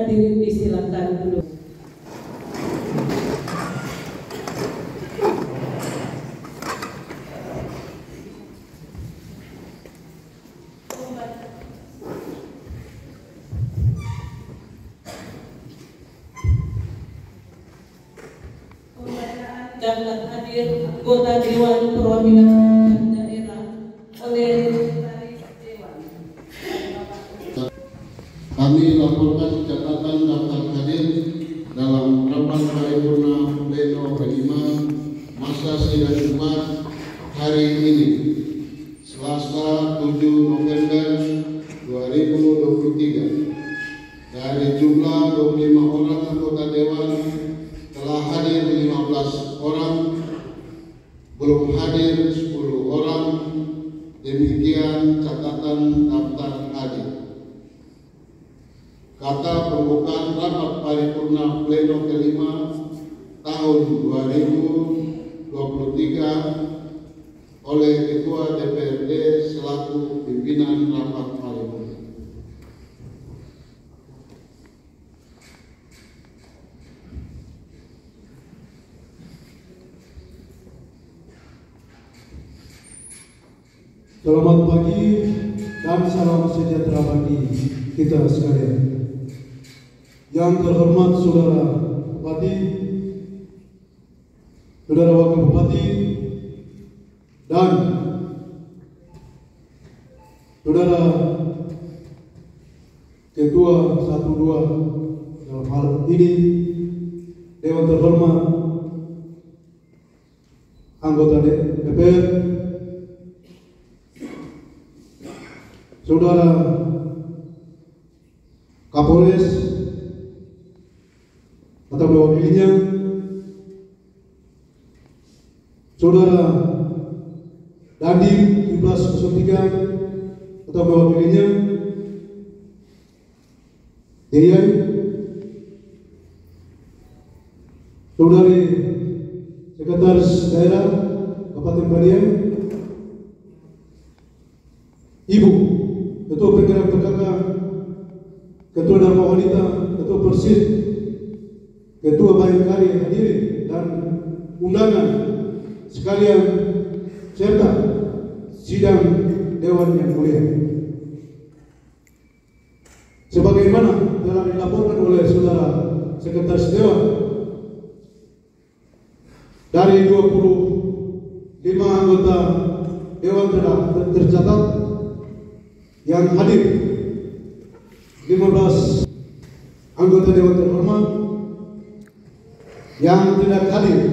hadirin disilakan dulu. Dapat hadir anggota Dewan Perwakilan Daerah oleh Dewan. Kami laporkan catatan daftar hadir dalam rapat paripurna pleno kelima masa sidang Jumat hari ini, Selasa 7 November 2023. Dari jumlah 25 orang anggota Dewan telah hadir 15 orang, belum hadir 10 orang. Demikian catatan daftar hadir. Kata pembukaan rapat paripurna pleno kelima tahun 2023 oleh Ketua DPRD selaku pimpinan rapat paripurna. Selamat pagi dan salam sejahtera bagi kita sekalian. Yang terhormat Saudara Bupati, Saudara Wakil Bupati, dan Saudara Ketua 1-2 dalam hal ini, Dewan Terhormat anggota DPR, Saudara Kapolres atau mewakilinya, Saudara Dandim 1703 atau mewakilinya, DIY, Saudari Sekretaris Daerah Kabupaten Paniai, Ibu Ketua Penggerak PKK, Ketua Dharma Wanita, Ketua Persid, Ketua Bayangkari hadirin dan undangan sekalian, serta sidang Dewan yang mulia. Sebagaimana telah dilaporkan oleh Saudara Sekretaris Dewan, dari 25 anggota Dewan telah tercatat yang hadir 15 anggota Dewan Terhormat, yang tidak hadir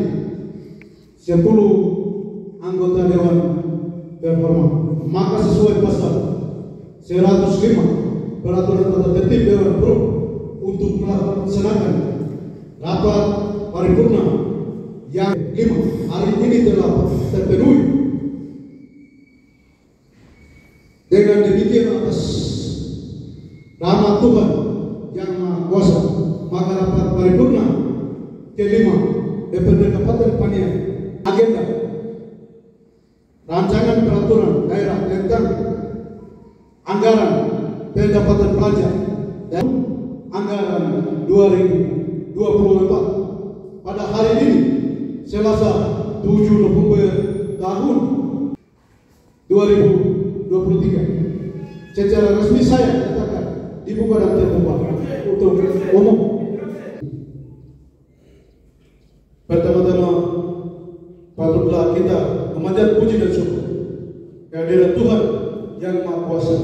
10 anggota Dewan Terhormat. Maka sesuai pasal 105 Peraturan Tata Tertib Dewan Pro untuk melaksanakan rapat paripurna yang 5 hari ini telah terpenuhi. Dengan demikian, atas rahmat Tuhan yang Maha Kuasa, maka rapat paripurna kelima DPRD Kabupaten Paniai, agenda rancangan peraturan daerah tentang anggaran pendapatan pajak dan anggaran 2024 pada hari ini, Selasa 7 November tahun 2023, secara resmi saya katakan dibuka dan terbuka untuk umum. Pertama-tama patutlah kita memanjat puji dan syukur kehadiran Tuhan yang Maha Kuasa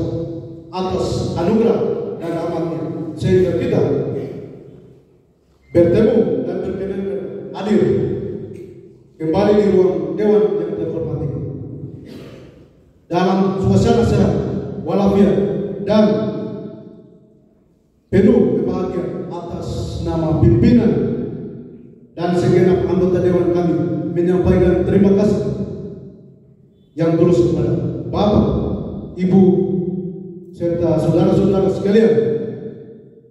atas anugerah dan rahmat-Nya, sehingga kita bertemu dan berkenan hadir kembali di ruang Dewan yang terhormat ini dalam suasana sehat walafiat dan penuh kebahagiaan. Atas nama pimpinan dan segenap anggota Dewan, kami menyampaikan terima kasih yang tulus kepada Bapak, Ibu, serta saudara-saudara sekalian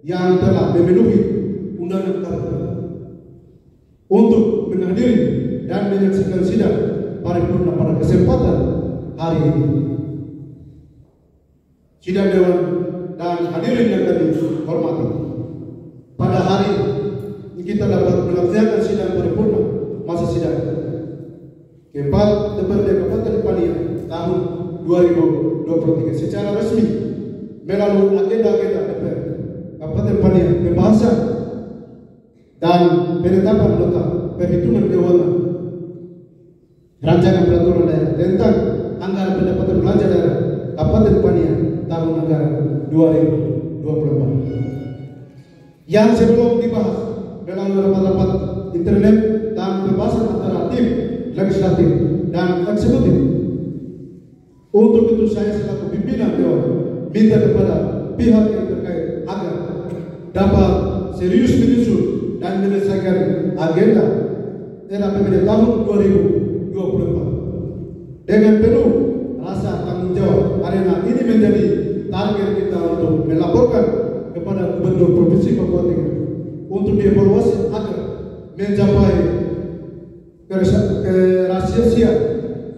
yang telah memenuhi undangan kami untuk menghadiri dan menyaksikan sidang paripurna pada kesempatan hari ini. Sidang Dewan dan hadirin yang kami hormati, melaksanakan sidang paripurna masa sidang keempat DPRD Kabupaten Paniai tahun 2023 secara resmi melalui agenda-agenda DPR Kabupaten Paniai pembahasan dan penetapan nota perhitungan keuangan rancangan peraturan daerah tentang anggaran pendapatan belanja daerah Kabupaten Paniai tahun anggaran 2024 yang sebelum dibahas melalui rapat-rapat internet dan pembahasan antara tim legislatif dan eksekutif. Untuk itu saya selaku pimpinan Dewan minta kepada pihak yang terkait agar dapat serius menyusun dan menyelesaikan agenda RAPBD tahun 2024 dengan penuh rasa tanggung jawab karena ini menjadi target kita untuk melaporkan kepada Gubernur Provinsi Papua Tengah untuk dievaluasi agar mencapai kerahasiaan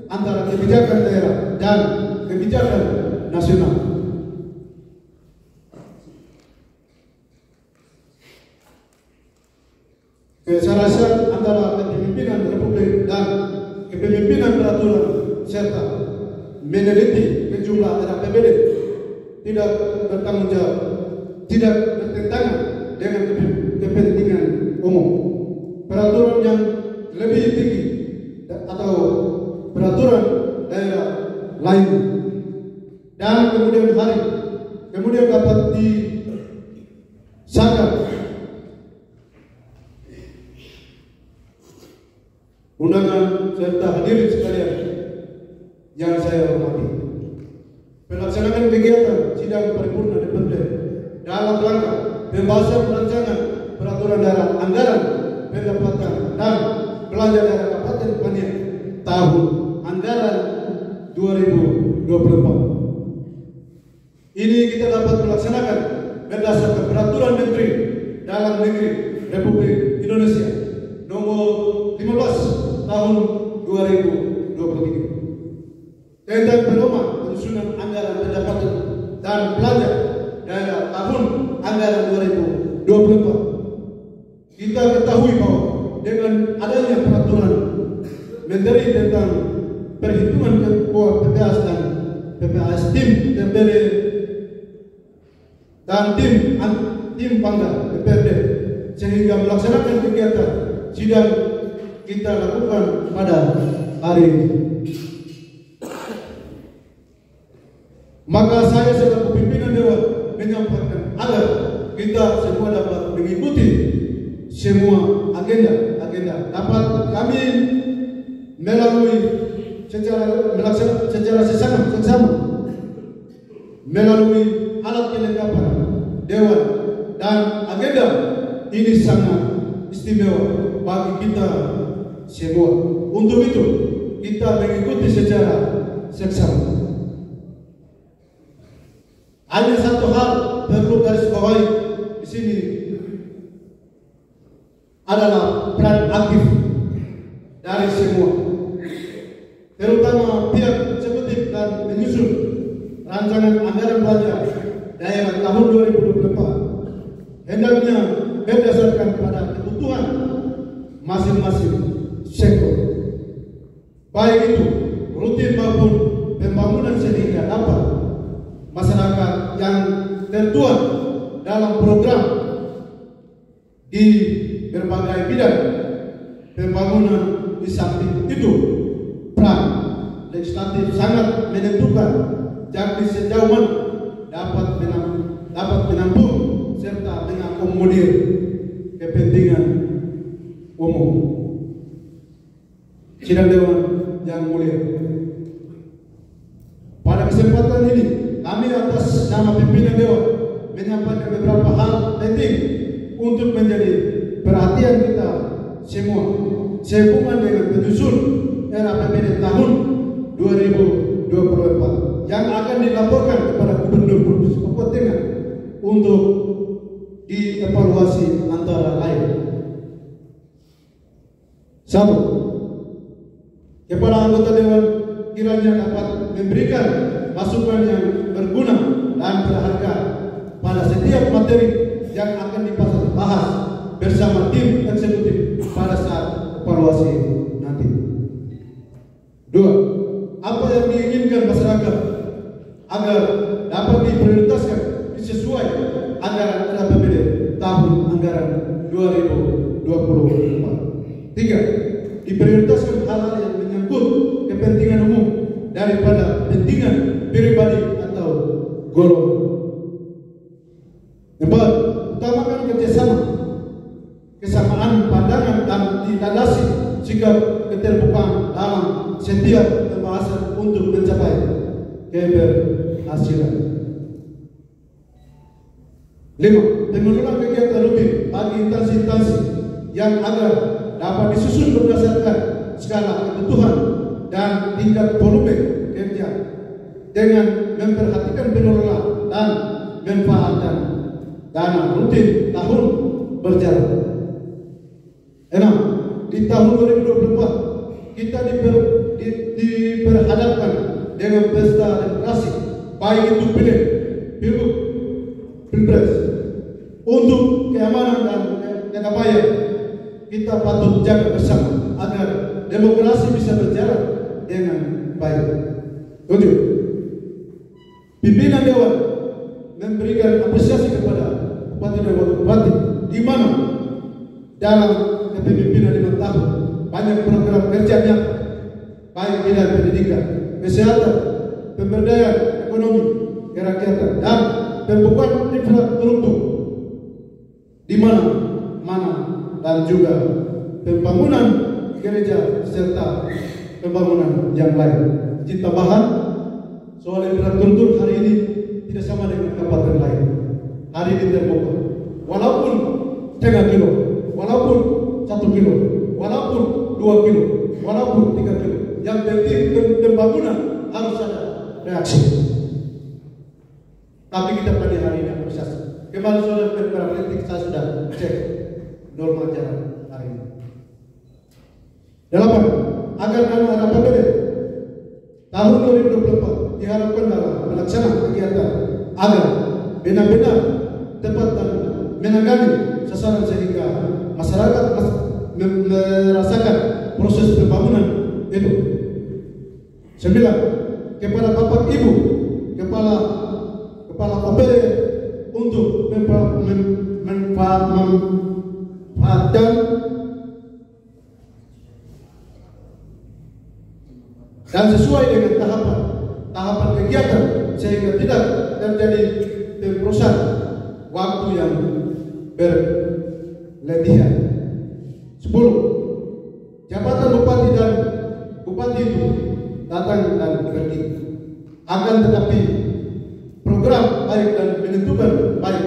antara kebijakan daerah dan kebijakan nasional. Keserasian antara kepemimpinan Republik dan kepemimpinan peraturan serta meneliti jumlah RAPBD tidak bertanggung jawab, tidak bertentangan dengan kepentingan umum. Peraturan yang lebih tinggi atau peraturan daerah lain dan kemudian dapat disahkan undangan serta hadirin sekalian yang saya hormati. Pelaksanaan kegiatan sidang paripurna DPRD dalam rangka pembahasan rancangan peraturan daerah anggaran pendapatan dan belanja daerah Kabupaten Paniai tahun anggaran 2024. Ini kita dapat melaksanakan berdasarkan peraturan Menteri Dalam Negeri Republik Indonesia nomor 15 tahun 2023 tentang pedoman penyusunan anggaran pendapatan dan belanja daerah tahun anggaran 2024. Kita ketahui bahwa dengan adanya peraturan Menteri tentang perhitungan keuangan PPAS dan PPAS tim DPRD dan tim Pangdam DPRD sehingga melaksanakan kegiatan sidang kita lakukan pada hari ini. Maka saya selaku pimpinan Dewan menyampaikan agar kita semua dapat mengikuti semua agenda dapat kami melalui secara sesama melalui alat kelengkapan Dewan dan agenda ini sangat istimewa bagi kita semua. Untuk itu kita mengikuti secara seksama. Hanya satu hal perlu garis bawahi di sini adalah peran aktif dari semua, terutama pihak eksekutif dan menyusun rancangan anggaran belanja daerah tahun 2024 hendaknya berdasarkan pada kebutuhan masing-masing sektor, baik itu rutin maupun pembangunan sehingga dapat masyarakat yang tertuang dalam program di berbagai bidang pembangunan di samping itu peran legislatif sangat menentukan jadi sejauh mana dapat menampung serta mengakomodir kepentingan umum. Sidang Dewan yang mulia, pada kesempatan ini kami atas nama pimpinan Dewan menyampaikan beberapa hal penting untuk menjadi perhatian kita semua sehubungan dengan penyusun RAPBD tahun 2024 yang akan dilaporkan kepada Gubernur Provinsi Papua Tengah untuk dievaluasi antara lain. 1. Kepala anggota Dewan kiranya dapat memberikan masukan yang berguna dan berharga pada setiap materi yang akan dibahas bersama tim eksekutif pada saat evaluasi nanti. 2. Apa yang diinginkan masyarakat agar dapat diprioritaskan sesuai anggaran APBD tahun anggaran 2024. 3. Diprioritaskan hal-hal yang menyangkut kepentingan umum daripada kepentingan pribadi atau golongan. 4. Utamakan kerjasama, kesamaan pandangan dan ditandasi sikap keterbukaan dalam setiap pembahasan untuk mencapai keberhasilan. 5. Pengelolaan kegiatan rutin bagi instansi-instansi yang agar dapat disusun berdasarkan skala kebutuhan dan tingkat volume kerja dengan memperhatikan pengelolaan dan manfaatan dana rutin tahun berjalan. 6. Di tahun 2024 kita diperhadapkan dengan pesta demokrasi, baik itu pilgub, pilpres. Untuk keamanan dan kedamaian kita patut jaga bersama agar demokrasi bisa berjalan dengan baik. 7. Pimpinan Dewan memberikan apresiasi kepada Bupati dan Wakil Bupati di mana dalam kepemimpinan 5 tahun banyak program kerja nyata baik bidang pendidikan, kesehatan, pemberdayaan ekonomi kerakyatan dan pembukaan infrastruktur di mana dan juga pembangunan gereja serta pembangunan yang lain. Izin tambahan, soal infrastruktur hari ini tidak sama dengan kabupaten lain. Hari ini terbuka, walaupun setengah kilo, walaupun 1 kilo, walaupun 2 kilo, walaupun 3 kilo. Yang penting pembangunan harus ada reaksi. Tapi kita pada hari ini apresiasi. Kemarin saudara politik saya sudah cek norma jalan hari ini. 8. Agar dana APBD tahun 2024 diharapkan dalam pelaksanaan kegiatan agar benar-benar tepat dan menangani sasaran sehingga masyarakat merasakan proses pembangunan itu. 9. Kepada Bapak Ibu Kepala APBD untuk memanfaatkan dan sesuai dengan tahapan kegiatan sehingga tidak terjadi pemrosesan waktu yang berlebihan. 10. Jabatan bupati dan bupati itu datang dan pergi, akan tetapi program baik dan menentukan baik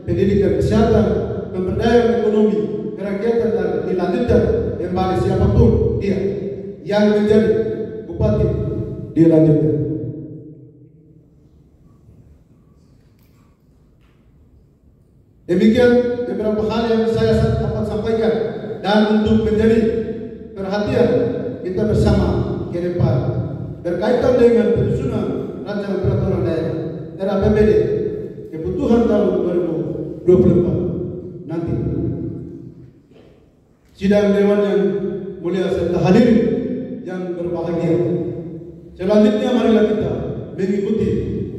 pendidikan, kesehatan, pemberdayaan ekonomi kerakyatan dan dilanjutkan kembali siapapun dia yang menjadi bupati dilanjutkan. Demikian beberapa hal yang saya dapat sampaikan dan untuk menjadi perhatian kita bersama ke depan berkaitan dengan penyusunan rancangan peraturan daerah RAPBD kebutuhan tahun 2024 nanti. Sidang Dewan yang mulia serta hadirin yang berbahagia, selanjutnya marilah kita mengikuti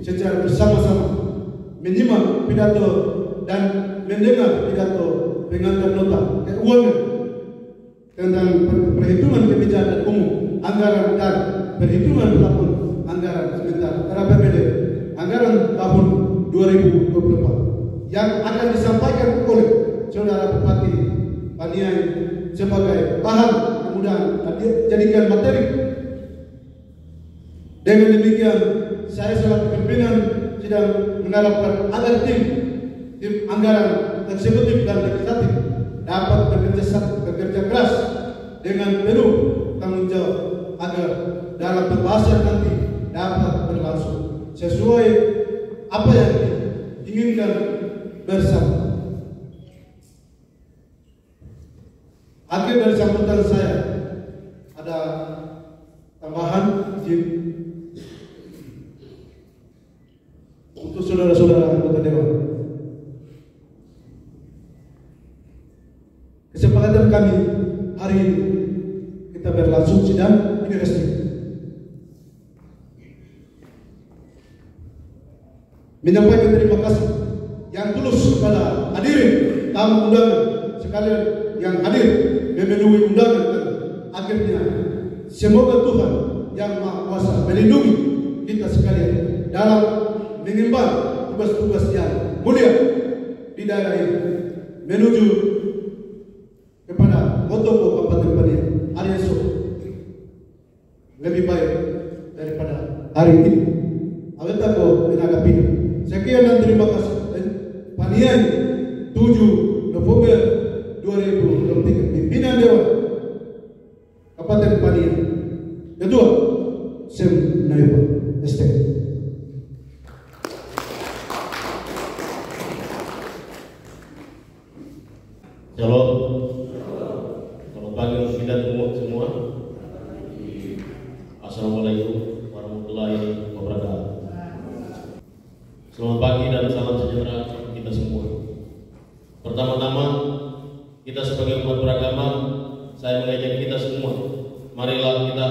secara bersama-sama menyimak pidato dan mendengar pidato pengantar nota keuangan tentang perhitungan kebijakan umum, anggaran dan perhitungan pelakon anggaran sebentar RAPBD anggaran tahun 2024 yang akan disampaikan oleh Saudara Bupati Paniai sebagai bahan kemudian dijadikan materi. Dengan demikian saya selaku pimpinan sedang mengharapkan agar tim anggaran eksekutif dan legislatif dapat bekerja keras dengan penuh tanggung jawab agar dalam pembahasan nanti dapat berlangsung sesuai apa yang diinginkan bersama. Akhir dari sambutan saya ada tambahan izin untuk saudara-saudara anggota dewan. kesepakatan kami hari ini kita berlangsung sidang ini resmi. Menyampaikan terima kasih yang tulus kepada hadirin tamu undangan sekalian yang hadir memenuhi undangan dan akhirnya semoga Tuhan yang Maha Kuasa melindungi kita sekalian dalam mengemban tugas-tugas yang mulia di daerah ini menuju kepada Motopo Kabupaten Paniai hari esok lebih baik daripada hari ini. Awetako menanggapinya. Sekian dan terima kasih. Paniai 7 November 2023 pimpinan Dewan Kabupaten Paniai. Kedua, Sem Nayupa ST. Shalom. Selamat pagi untuk kita semua. Assalamualaikum warahmatullahi wabarakatuh. Selamat pagi dan salam sejahtera kita semua. Pertama-tama, kita sebagai umat beragama, saya mengajak kita semua, marilah kita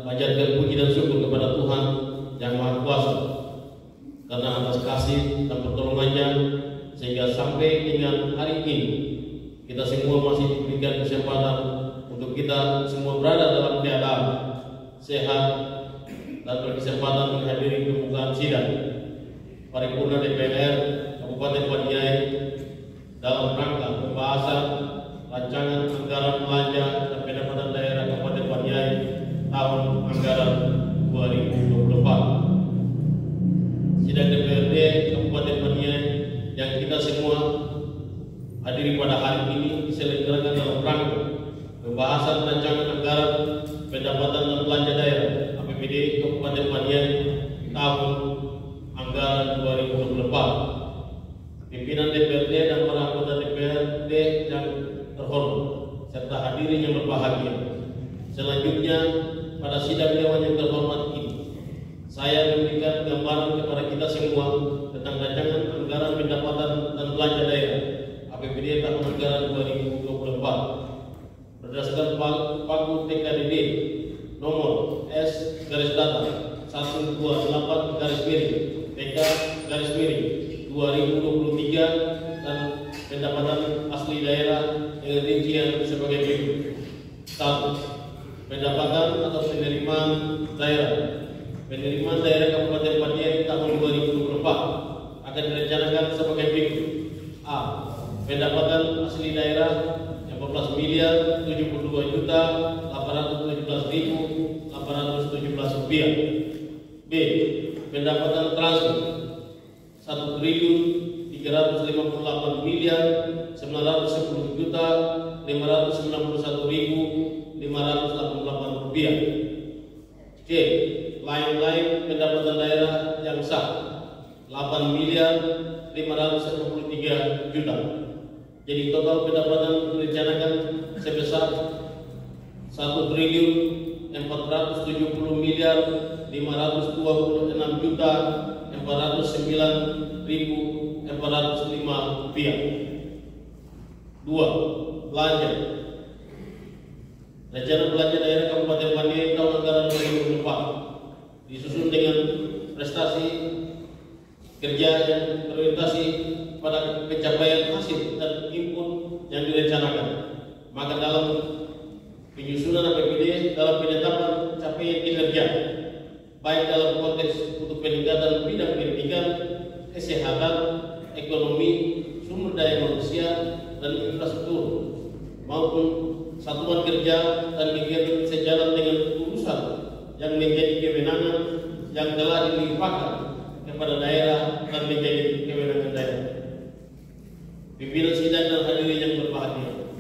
panjatkan puji dan syukur kepada Tuhan yang Maha Kuasa, karena atas kasih dan pertolongannya sehingga sampai dengan hari ini kita semua masih diberikan kesempatan untuk kita semua berada dalam keadaan sehat dan berkesempatan menghadiri pembukaan sidang paripurna DPR Kabupaten Paniai dalam rangka pembahasan rancangan anggaran belanja dan pendapatan daerah Kabupaten Paniai tahun anggaran 2024. Sidang DPRD Kabupaten Paniai yang kita semua hadiri pada hari ini diselenggarakan dalam rangka pembahasan rancangan anggaran pendapatan dan belanja daerah APBD Kabupaten Paniai tahun anggaran 2024. Pimpinan DPRD dan para anggota DPRD yang terhormat serta hadirin yang berbahagia. Selanjutnya pada sidang dewan yang terhormat ini, saya memberikan gambaran kepada kita semua tentang rancangan anggaran pendapatan dan belanja daerah APBD tahun anggaran 2024 berdasarkan Pagu TKDD nomor S-data/128-PK-2023 dan pendapatan asli daerah dengan rincian sebagai berikut. 1. Pendapatan atau penerimaan daerah. Penerimaan daerah Kabupaten Paniai tahun 2024 akan direncanakan sebagai berikut. A. Pendapatan asli daerah 14.072.817.817 rupiah. B. Pendapatan transfer 1.338.910.591.588 rupiah. C. Lain-lain pendapatan daerah yang sah 8.563 juta. Jadi total pendapatan direncanakan sebesar 1.426.509.405 rupiah. 2. Belanja. Rencana belanja daerah Kabupaten Paniai tahun anggaran 2024 disusun dengan prestasi kerja yang berorientasi pada pencapaian hasil dan input yang direncanakan. Maka dalam penyusunan APBD dalam penetapan capaian kinerja, baik dalam konteks untuk peningkatan bidang pendidikan, kesehatan, ekonomi, sumber daya manusia, dan infrastruktur, maupun satuan kerja dan kegiatan sejalan dengan urusan yang menjadi kewenangan yang telah dilimpahkan kepada daerah dan menjadi kewenangan daerah. Pimpinan sidang dan hadirin yang berbahagia,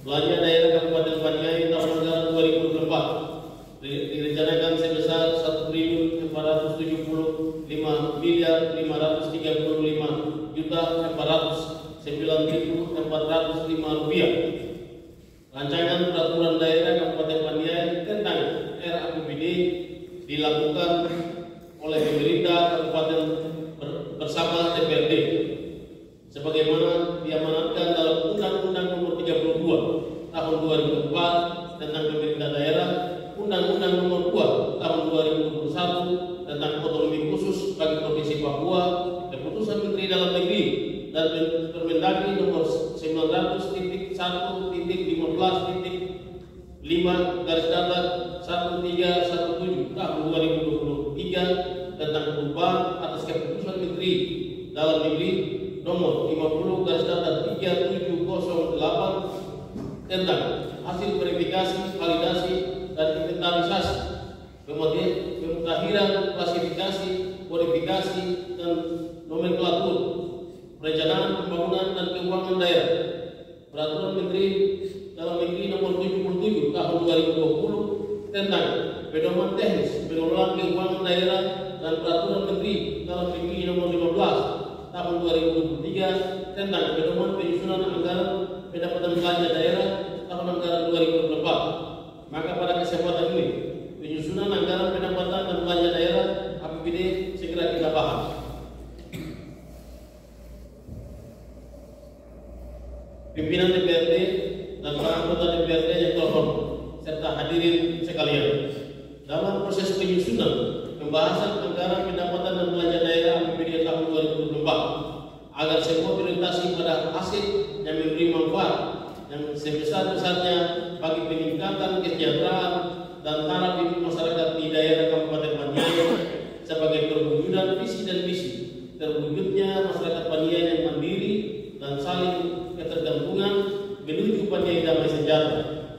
belanja daerah Kabupaten Paniai tahun anggaran 2024 direncanakan sebesar 1.435.595.409.405 rupiah. Rancangan peraturan daerah Kabupaten Paniai tentang RAPBD dilakukan oleh pemerintah Kabupaten bersama DPRD sebagaimana diamanatkan dalam Undang-Undang Nomor 32 Tahun tahun 2004 tentang pemerintah daerah, Undang-Undang Nomor 2 tahun 2021 tentang otonomi khusus bagi Provinsi Papua, Keputusan Menteri Dalam Negeri dan Permendagri Nomor 900.15/1317 tahun 2023 tentang perubahan atas Keputusan Menteri Dalam Negeri Nomor 50/3708 tentang hasil verifikasi, validasi, dan inventarisasi, pemutahiran, klasifikasi, kodifikasi, dan nomenklatur, perencanaan pembangunan dan keuangan daerah, Peraturan Menteri Dalam Negeri Nomor 77 tahun 2020 tentang pedoman teknis pengelolaan keuangan daerah dan Peraturan Menteri Dalam Negeri Nomor 15 tahun 2023 tentang pedoman penyusunan anggaran pendapatan belanja daerah tahun anggaran 2024. Maka pada kesempatan ini penyusunan anggaran pendapatan dan belanja daerah APBD segera kita bahas. Pimpinan DPRD dan para anggota DPRD yang terhormat serta hadirin sekalian, dalam proses penyusunan pembahasan anggaran pendapatan dan belanja daerah APBD tahun 2024 agar semua orientasi pada hasil yang memberi manfaat yang sebesar-besarnya bagi peningkatan kesejahteraan dan taraf hidup masyarakat di daerah Kabupaten Paniai sebagai perwujudan visi dan misi terwujudnya masyarakat Paniai yang mandiri dan saling ketergantungan menuju Paniai damai sejahtera.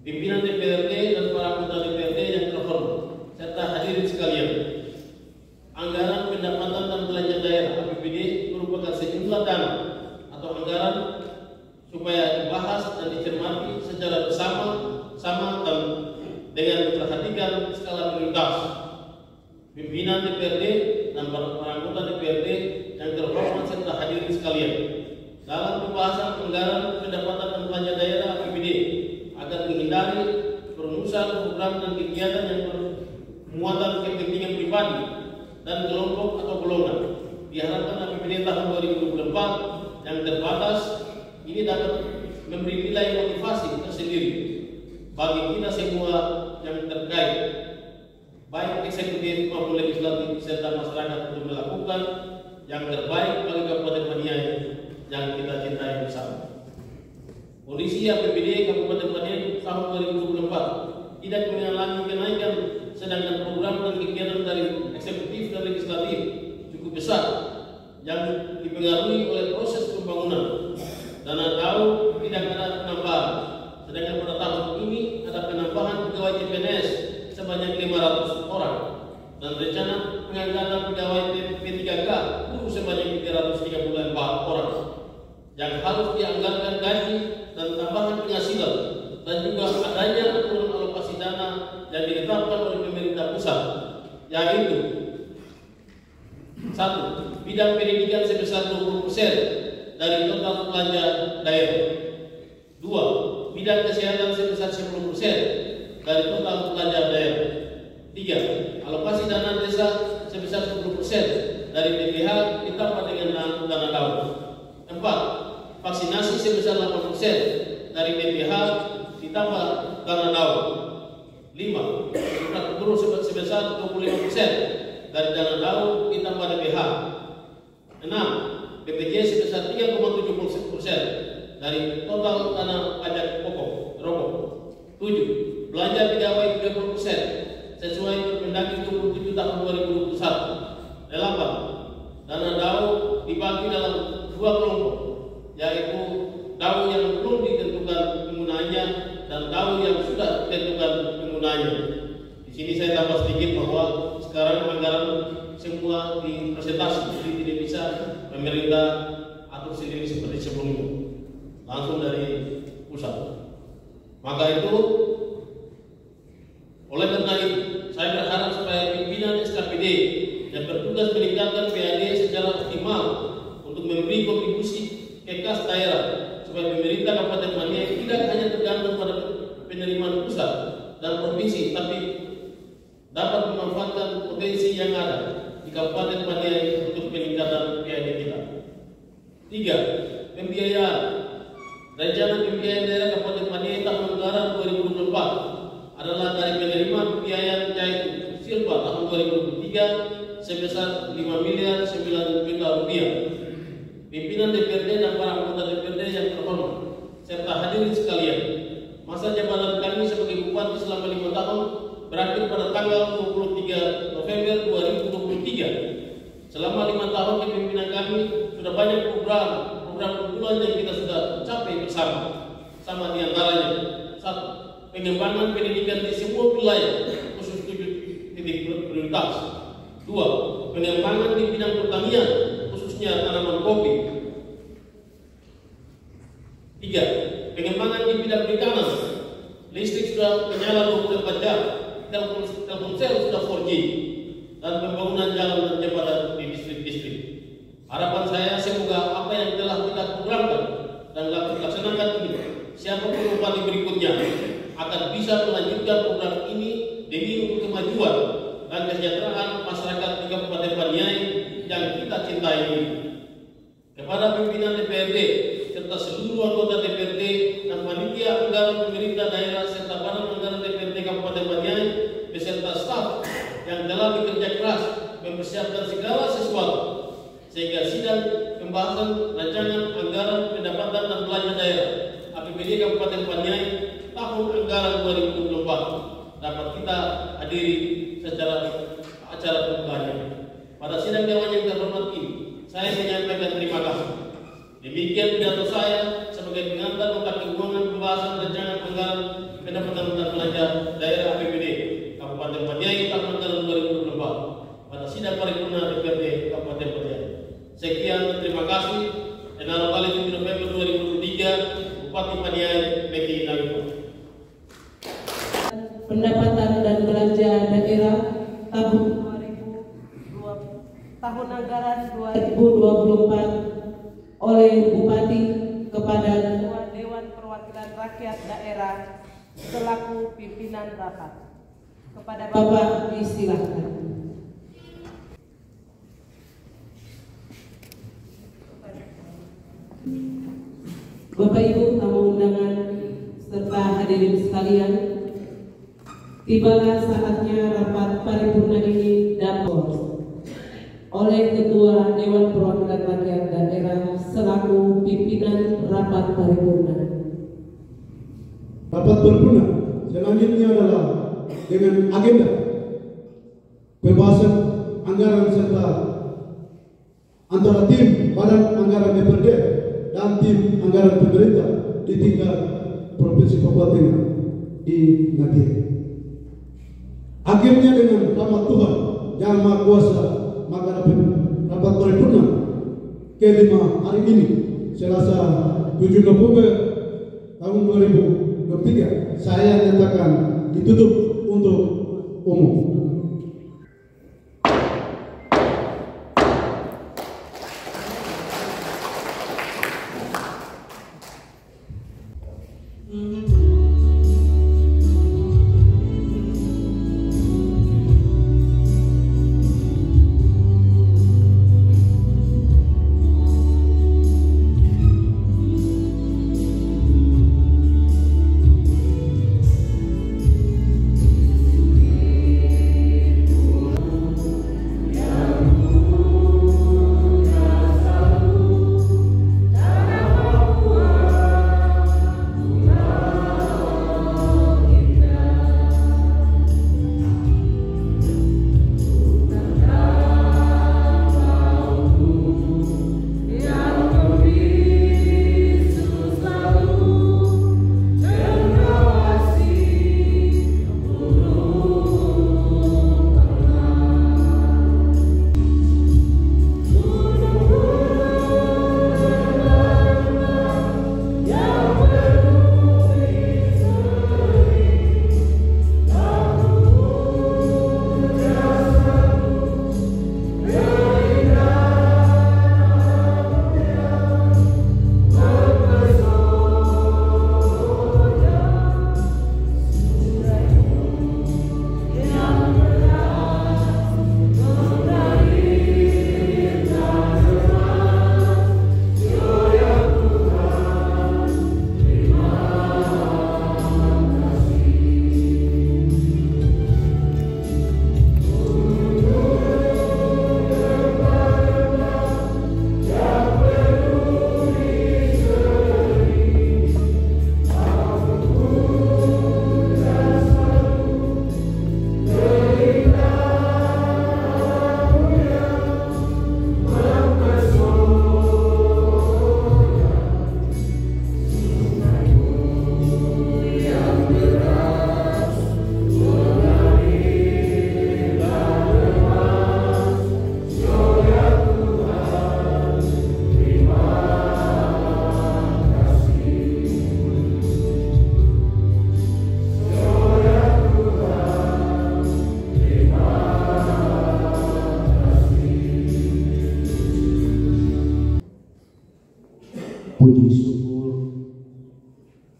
Pimpinan DPRD dan para anggota DPRD yang terhormat serta hadirin sekalian, anggaran pendapatan dan belanja daerah APBD merupakan sejumlah dana atau anggaran supaya dibahas dan dicermati secara bersama-sama dan dengan memperhatikan skala prioritas. Pimpinan DPRD dan para anggota DPRD yang terhormat serta hadirin sekalian, dalam pembahasan anggaran pendapatan dan belanja daerah APBD agar menghindari perumusan program dan kegiatan yang bermuatan kepentingan pribadi dan kelompok atau golongan, diharapkan APBD tahun 2024 yang terbatas ini dapat memberi nilai motivasi tersendiri bagi kita semua yang terkait, baik eksekutif maupun legislatif serta masyarakat untuk melakukan yang terbaik bagi Kabupaten Paniai yang kita cintai bersama. Kondisi APBD Kabupaten Paniai tahun 2024 tidak mengalami kenaikan, sedangkan program dan kegiatan dari eksekutif dan legislatif cukup besar yang dipengaruhi oleh proses pembangunan. Dana tahu tidak ada penambahan, sedangkan pada tahun ini ada penambahan pegawai CPNS sebanyak 500 orang dan rencana pengangkatan pegawai P3K guru sebanyak 334 orang yang harus dianggarkan gaji dan tambahan penghasilan, dan juga adanya aturan alokasi dana yang ditetapkan oleh pemerintah pusat, yaitu 1. Bidang pendidikan sebesar 20% dari total belanja daerah. 2. Bidang kesehatan sebesar 10% dari total belanja daerah. 3. Alokasi dana desa sebesar 10% dari BPH ditambah dengan dana daur. 4. Vaksinasi sebesar 8% dari BPH ditambah dana daur. 5. Infrastruktur sebesar 25% dari dana daur ditambah BPH. 6. BPJS sebesar 3,70% dari total dana pajak pokok rokok. 7. Belanja pegawai 30% sesuai Permendagri 27 tahun 2021. 8. Dana daur dibagi dalam 2 kelompok, yaitu daur yang belum ditentukan penggunaannya dan daur yang sudah ditentukan penggunaannya. Di sini saya tambah sedikit bahwa sekarang anggaran semua dipresentasi, jadi tidak bisa pemerintah atur sendiri seperti sebelumnya, langsung dari pusat. Maka itu, oleh karena itu, saya berharap supaya pimpinan SKPD yang bertugas meningkatkan PAD secara optimal untuk memberi kontribusi ke kas daerah, supaya pemerintah Kabupaten Paniai tidak hanya tergantung pada penerimaan pusat dan provinsi, tapi dapat memanfaatkan potensi yang ada di Kabupaten Paniai untuk peningkatan PAD kita. 3. Pembiayaan. Rencana pembiayaan daerah Kabupaten Paniai 2024 adalah dari penerima pembiayaan cair silpa tahun 2023 sebesar 5.009 juta rupiah. Pimpinan DPRD dan para anggota DPRD yang terhormat serta hadirin sekalian, masa jabatan kami sebagai bupati selama 5 tahun berakhir pada tanggal 23 November 2023. Selama 5 tahun kepemimpinan kami sudah banyak program unggulan yang kita sudah capai bersama. Sama diantaranya: 1. Pengembangan pendidikan di semua wilayah khusus 7 titik prioritas. 2. Pengembangan di bidang pertanian khususnya tanaman kopi. 3. Pengembangan di bidang perikanan. Listrik sudah menyala 24 jam, Telkomsel sudah 4G, dan pembangunan jalan dan jembatan di distrik-distrik. Harapan saya semoga apa yang telah kita programkan dan laksanakan ini, siapapun bupati berikutnya akan bisa melanjutkan program ini demi untuk kemajuan dan kesejahteraan masyarakat di Kabupaten Paniai yang kita cintai ini. Kepada pimpinan DPRD serta seluruh anggota DPRD dan panitia anggaran pemerintah daerah serta badan anggaran DPRD Kabupaten Paniai beserta staf yang telah bekerja keras mempersiapkan segala sesuatu sehingga sidang pembahasan rancangan anggaran pendapatan dan belanja daerah APBD Kabupaten Paniai tahun anggaran 2024 dapat kita hadiri secara acara pembukaannya. Pada sidang dewan yang terhormat ini, saya menyampaikan terima kasih. Demikian pidato saya sebagai pengantar nota keuangan pembahasan rancangan anggaran pendapatan dan belanja daerah APBD Kabupaten Paniai tahun anggaran 2024 pada sidang paripurna DPRD Kabupaten Paniai. Sekian, terima kasih. Dan tanggal 7 November 2023, Bupati Paniai Meki Nalipa. Pendapatan dan belanja daerah tahun anggaran 2024 oleh Bupati kepada Ketua Dewan Perwakilan Rakyat Daerah selaku pimpinan rapat. Kepada Bapak disilahkan. Bapak Ibu tamu undangan serta hadirin sekalian, tibalah saatnya rapat paripurna ini dapat oleh Ketua Dewan Perwakilan Rakyat Daerah selaku pimpinan rapat paripurna. Rapat paripurna selanjutnya adalah dengan agenda pembahasan anggaran serta antara tim badan anggaran DPRD dan tim anggaran pemerintah di tingkat Provinsi Papua Tengah di Nadia. Akhirnya dengan rahmat Tuhan Yang Maha Kuasa, maka rapat paripurna ke-5 hari ini Selasa 7 November tahun 2023 saya nyatakan ditutup untuk umum.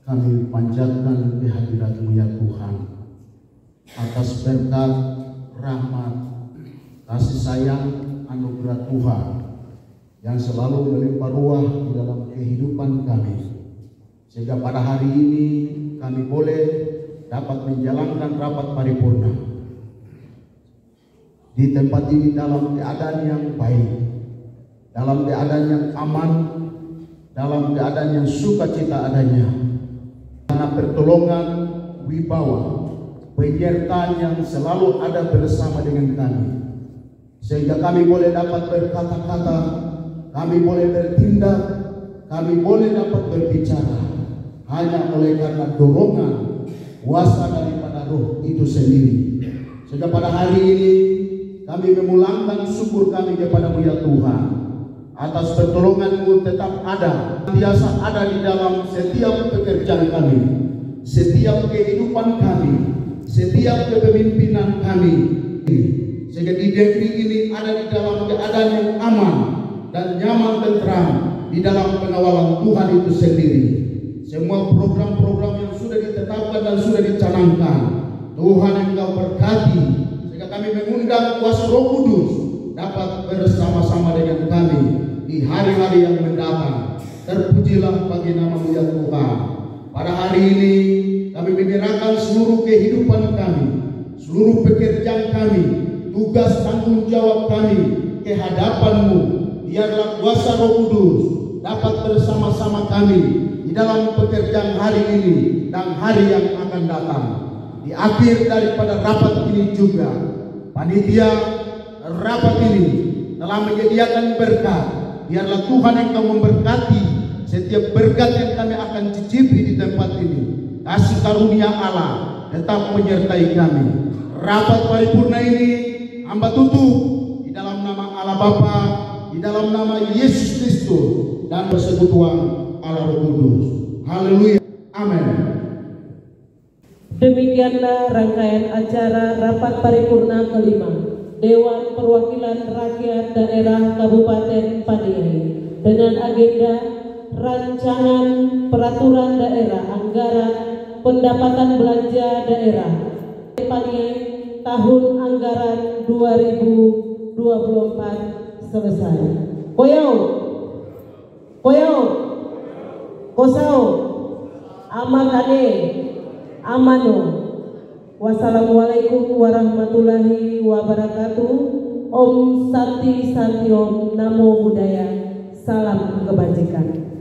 kami panjatkan kehadirat-Mu ya Tuhan, atas berkat, rahmat, kasih sayang, anugerah Tuhan yang selalu melimpah ruah di dalam kehidupan kami, sehingga pada hari ini kami boleh dapat menjalankan rapat paripurna di tempat ini dalam keadaan yang baik, dalam keadaan yang aman, dalam keadaan yang sukacita adanya, karena pertolongan, wibawa, penyertaan yang selalu ada bersama dengan kami, sehingga kami boleh dapat berkata-kata, kami boleh bertindak, kami boleh dapat berbicara hanya oleh karena dorongan kuasa daripada Roh itu sendiri. Sehingga pada hari ini kami memulangkan syukur kami kepada-Mu ya Tuhan, atas pertolongan-Mu tetap ada, biasa ada di dalam setiap pekerjaan kami, setiap kehidupan kami, setiap kepemimpinan kami, sehingga di negeri ini ada di dalam keadaan yang aman dan nyaman tentram di dalam pengawalan Tuhan itu sendiri. Semua program-program yang sudah ditetapkan dan sudah dicanangkan, Tuhan Engkau berkati, sehingga kami mengundang kuasa Roh Kudus dapat bersama-sama dengan kami di hari-hari yang mendatang. Terpujilah bagi nama-Mu ya Tuhan. Pada hari ini kami menyerahkan seluruh kehidupan kami, seluruh pekerjaan kami, tugas tanggung jawab kami ke hadapan-Mu. Biarlah kuasa Roh Kudus dapat bersama-sama kami di dalam pekerjaan hari ini dan hari yang akan datang. Di akhir daripada rapat ini juga, panitia rapat ini telah menyediakan berkat. Biarlah Tuhan Engkau memberkati setiap berkat yang kami akan cicipi di tempat ini. Kasih karunia Allah tetap menyertai kami. Rapat paripurna ini hamba tutup di dalam nama Allah Bapa, di dalam nama Yesus Kristus, dan persekutuan Allah Roh Kudus. Haleluya. Amin. Demikianlah rangkaian acara rapat paripurna kelima Dewan Perwakilan Rakyat Daerah Kabupaten Paniai dengan agenda rancangan peraturan daerah anggaran pendapatan belanja daerah Paniai tahun anggaran 2024 selesai. Koyau, kosau, amakane, amano. Wassalamualaikum warahmatullahi wabarakatuh. Om Santi Santi Om, Namo Buddhaya. Salam kebajikan.